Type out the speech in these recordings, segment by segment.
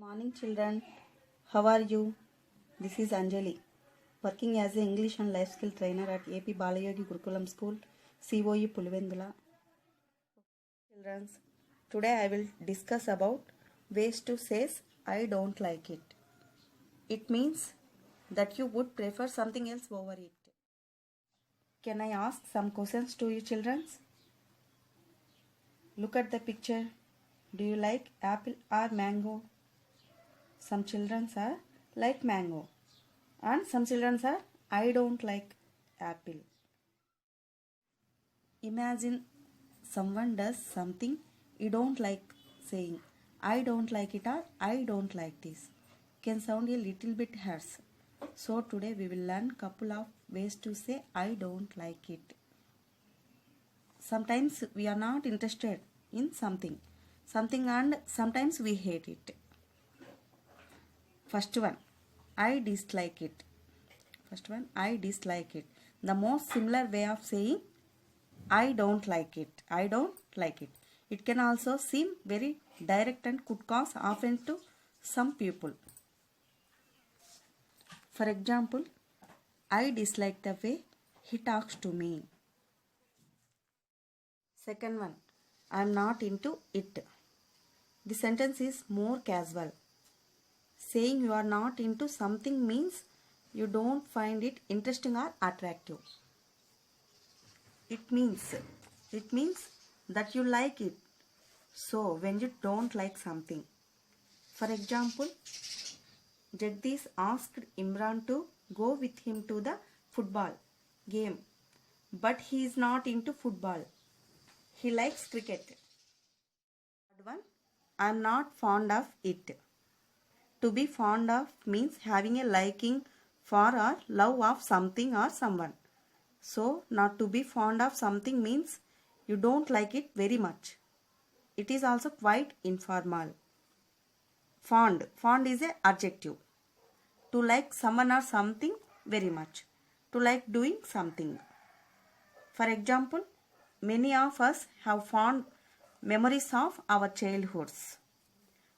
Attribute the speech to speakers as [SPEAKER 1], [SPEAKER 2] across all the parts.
[SPEAKER 1] Morning children, how are you? This is Anjali, working as an English and life skill trainer at AP Balayogi Gurukulam School, COE Pulivendula. Children, today I will discuss about ways to say I don't like it. It means that you would prefer something else over it. Can I ask some questions to you children? Look at the picture. Do you like apple or mango? Some children are like mango and some children are I don't like apple. Imagine someone does something you don't like saying I don't like it or I don't like this. Can sound a little bit harsh. So today we will learn couple of ways to say I don't like it. Sometimes we are not interested in something and sometimes we hate it. First one, I dislike it. The most similar way of saying I don't like it. It can also seem very direct and could cause offense to some people. For example, I dislike the way he talks to me. Second one, I am not into it. The sentence is more casual. Saying you are not into something means you don't find it interesting or attractive. It means that you like it. So when you don't like something. For example, Jagdish asked Imran to go with him to the football game, but he is not into football. He likes cricket. Third one, I am not fond of it. To be fond of means having a liking for or love of something or someone. So, not to be fond of something means you don't like it very much. It is also quite informal. Fond is an adjective. To like someone or something very much. To like doing something. For example, many of us have fond memories of our childhoods.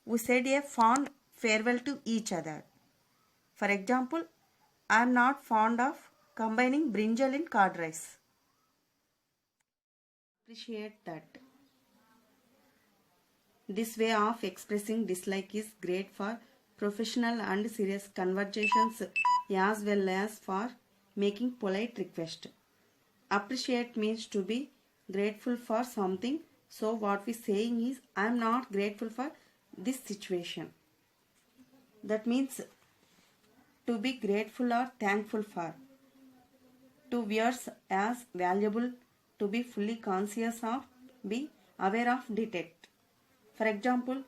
[SPEAKER 1] We said a fond farewell to each other. For example, I am not fond of combining brinjal in curd rice. Appreciate that. This way of expressing dislike is great for professional and serious conversations as well as for making polite requests. Appreciate means to be grateful for something. So what we saying is I am not grateful for this situation. That means to be grateful or thankful for. To viewers as valuable, to be fully conscious of, be aware of, detect. For example,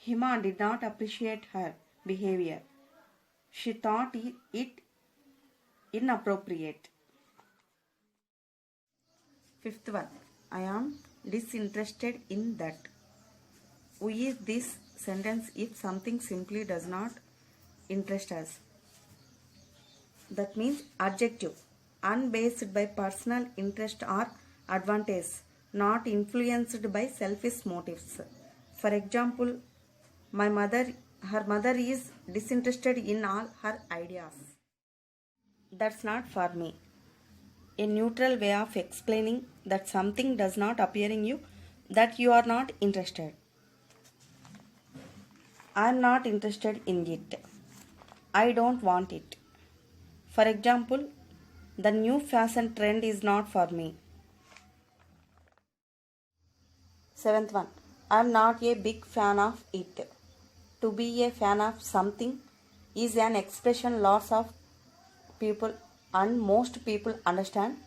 [SPEAKER 1] Hima did not appreciate her behavior. She thought it inappropriate. Fifth one, I am disinterested in that. We use this sentence if something simply does not interest us. That means adjective, unbased by personal interest or advantage, not influenced by selfish motives. For example, her mother is disinterested in all her ideas. That's not for me. A neutral way of explaining that something does not appear in you, that you are not interested. I am not interested in it. I don't want it. For example, the new fashion trend is not for me. Seventh one, I am not a big fan of it. To be a fan of something is an expression lots of people and most people understand.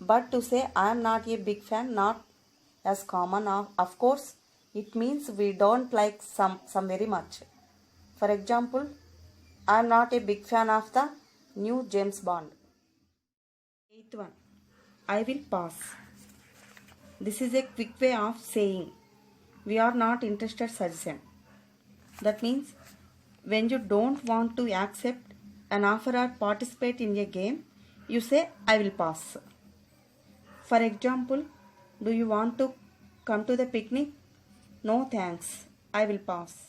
[SPEAKER 1] But to say I am not a big fan, not as common. Of course, it means we don't like some very much. For example, I am not a big fan of the new James Bond. Eighth one, I will pass. This is a quick way of saying we are not interested suggestion. That means when you don't want to accept an offer or participate in a game, you say I will pass. For example, do you want to come to the picnic? No thanks, I will pass.